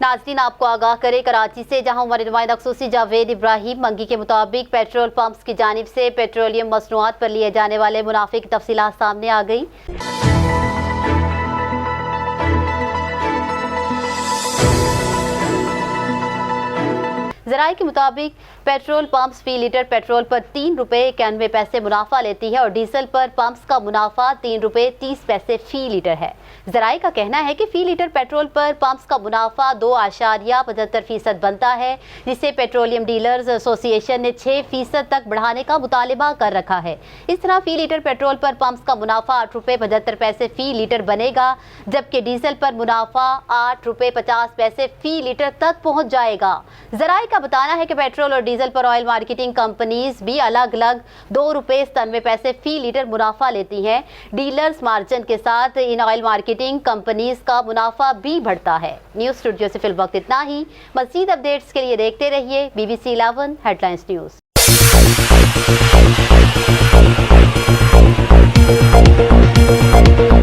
नाज़रीन आपको आगाह करे कराची से, जहां हमारे नुमाइंदा ख़ुसूसी जावेद इब्राहिम मंगी के मुताबिक पेट्रोल पंप्स की जानिब से पेट्रोलियम मसनूआत पर लिए जाने वाले मुनाफे की तफसीलात सामने आ गई। ज़राए के मुताबिक पेट्रोल पंप्स फी लीटर पेट्रोल पर 3 रुपये 91 पैसे मुनाफा लेती है और डीजल पर पंप्स का मुनाफा 3 रुपये 30 पैसे फी लीटर है। ज़राए का कहना है कि फी लीटर पेट्रोल पर पंप्स का मुनाफा 2.75% बनता है, जिसे पेट्रोलियम डीलर्स एसोसिएशन ने 6% तक बढ़ाने का मुतालिबा कर रखा है। इस तरह फी लीटर पेट्रोल पर पंप्स का मुनाफा 8 रुपये 75 पैसे फी लीटर बनेगा, जबकि डीजल पर मुनाफा 8 रुपये 50 पैसे फी लीटर तक पहुँच जाएगा। ज़राए का बताना है कि पेट्रोल और डीजल पर ऑयल मार्केटिंग कंपनीज भी अलग अलग 2 रुपये 97 पैसे फी लीटर मुनाफा लेती हैं। डीलर्स मार्जिन के साथ इन ऑयल मार्केटिंग कंपनीज का मुनाफा भी बढ़ता है। न्यूज़ स्टूडियो से फिल वक्त इतना ही। मज़ीद अपडेट्स के लिए देखते रहिए BBC 11 हेडलाइंस न्यूज़।